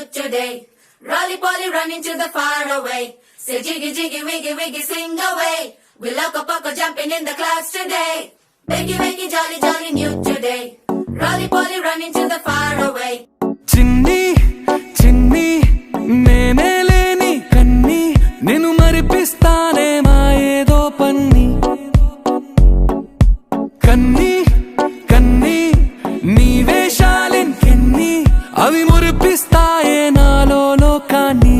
youth today. Rolly poly running to the far away. Say jiggy jiggy wiggy wiggy sing away. We loco poco jumping in the clouds today. Wakey wakey jolly jolly youth today. Rolly poly running to the far away. చిన్ని చిన్ని నేనే లేని కన్ని నేను మరిపిస్తానే మా ఏదో పన్ని కన్ని కన్ని నీ వేషాలెన్ని అవి మురిపిస్తాయే నాలో లోకాన్ని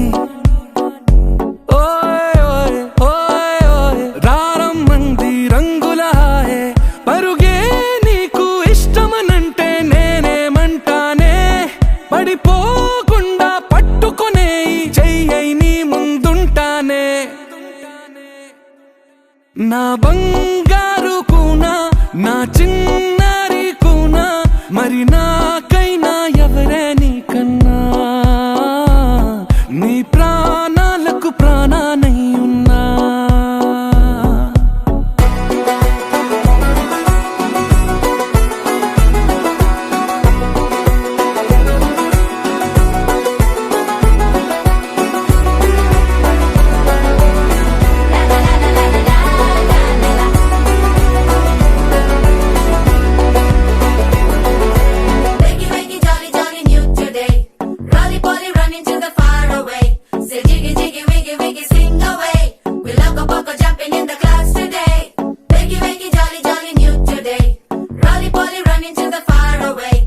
ఓయ్ ఓయ్ ఓయ్ ఓయ్ రారమ్మంది రంగుల హాయే పరుగే నీకు ఇష్టమనంటే నేనేమంటానే పడిపోకుండా పట్టుకునే చెయ్యై నీ ముందుంటానే నా బంగారు కూనా నా చిన్నారి కూనా మరి నాకైనా ఎవరే నీకన్నా నీ ప్రాణాలకు ప్రాణానై ఉన్నా Wakey wakey jolly jolly youth today. Rolly poly running to the far away. Say jiggy jiggy wiggy wiggy sing away. We loco poco jumping in the clouds today. Wakey wakey jolly jolly youth today. Rolly poly running to the far away.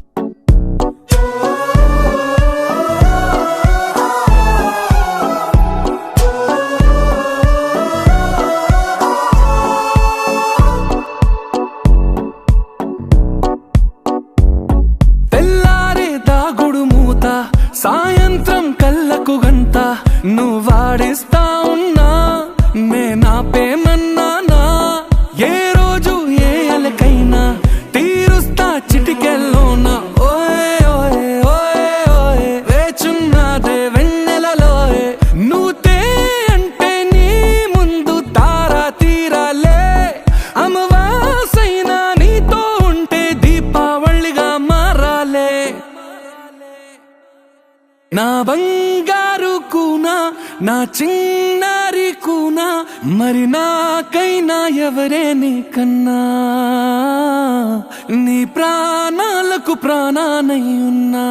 తెల్లారే దాగుడు మూత సాయంత్రం కళ్ళకు గంట నువ్వాడిస్తా ఉన్నా నేనాపేమన్నానా ఏ రోజు ఏ అలకైనా తీరుస్తా చిటికెల్లోనా ఓయ్ ఓయ్ ఓయ్ ఓయ్ వేచున్నాదే వెన్నెలలోయే నువ్వుతే అంటే నీ ముందు తారా తీరాలే అమవాసైనా నీతో ఉంటే దీపావళిగా మారాలే నా బంగారు కూనా నా చిన్నారి కూనా మరి నాకైనా ఎవరే నీకన్నా నీ ప్రాణాలకు ప్రాణానై ఉన్నా